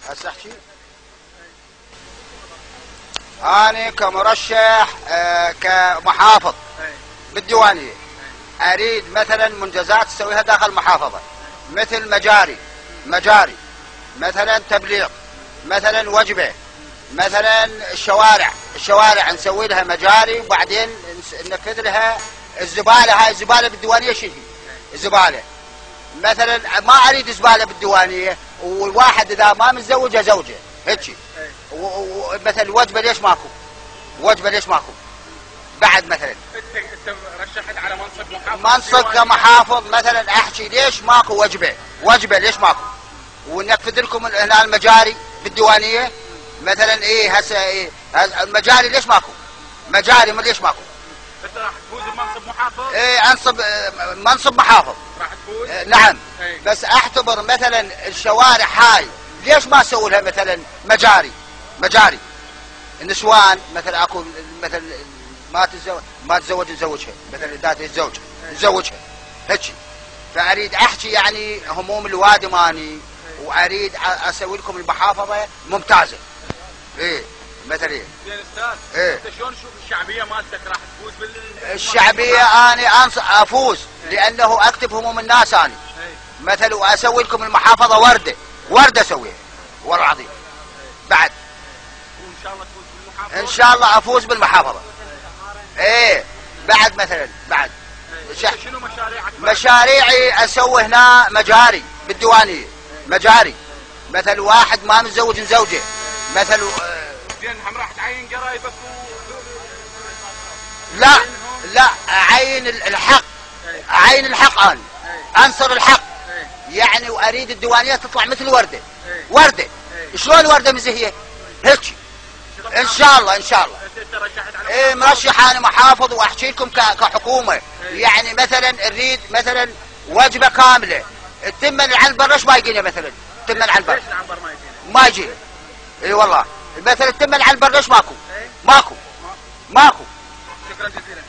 هسه احكي. أنا كمرشح كمحافظ بالديوانية أريد مثلا منجزات تسويها داخل المحافظة، مثل مجاري مثلا تبليغ، مثلا وجبة، مثلا الشوارع نسوي لها مجاري، وبعدين ننفذ لها الزبالة. هاي الزبالة بالديوانية شنو هي؟ الزبالة مثلا ما أريد زبالة بالديوانية، والواحد إذا ما متزوجه زوجه هيك. ومثلا وجبة ليش ماكو؟ بعد مثلا انت رشحت على منصب كمحافظ مثلا احكي ليش ماكو وجبه ليش ماكو؟ وننفذ لكم هنا المجاري بالديوانيه مثلا. هسه المجاري ليش ماكو؟ ليش ماكو؟ انت راح تفوز بمنصب محافظ؟ انصب منصب محافظ راح تفوز؟ نعم. بس اعتبر مثلا الشوارع هاي ليش ما اسوي لها مثلا مجاري النسوان مثلا. اكو مثلا ما تزوج نزوجها، مثلا ذات الزوج نزوجها هيك. فاريد احكي يعني هموم الوادي ماني، واريد اسوي لكم المحافظه ممتازه. مثلا زين استاذ، انت شلون تشوف الشعبيه مالتك راح تفوز الشعبيه؟ انا افوز لانه اكتب هموم الناس انا مثلا، واسوي لكم المحافظه ورده اسويها والله العظيم. بعد وان شاء الله تفوز بالمحافظه، ان شاء الله افوز بالمحافظه. بعد مثلا شنو مشاريعك؟ مشاريعي اسوي هنا مجاري بالديوانيه، مثل واحد ما متزوج نزوجه مثل. زين هم راح تعين قرايبك لا اعين الحق انا انصر الحق يعني. واريد الديوانيه تطلع مثل ورده. شلون ورده مزهيه هيك؟ ان شاء الله مرشح انا محافظ. واحكي لكم كحكومه يعني مثلا نريد مثلا وجبه كامله. التمن العنبر ليش ما يجينا مثلا؟ التمن العنبر ما يجينا. اي والله مثلا التمن العنبر ليش ماكو؟ شكرا جزيلا.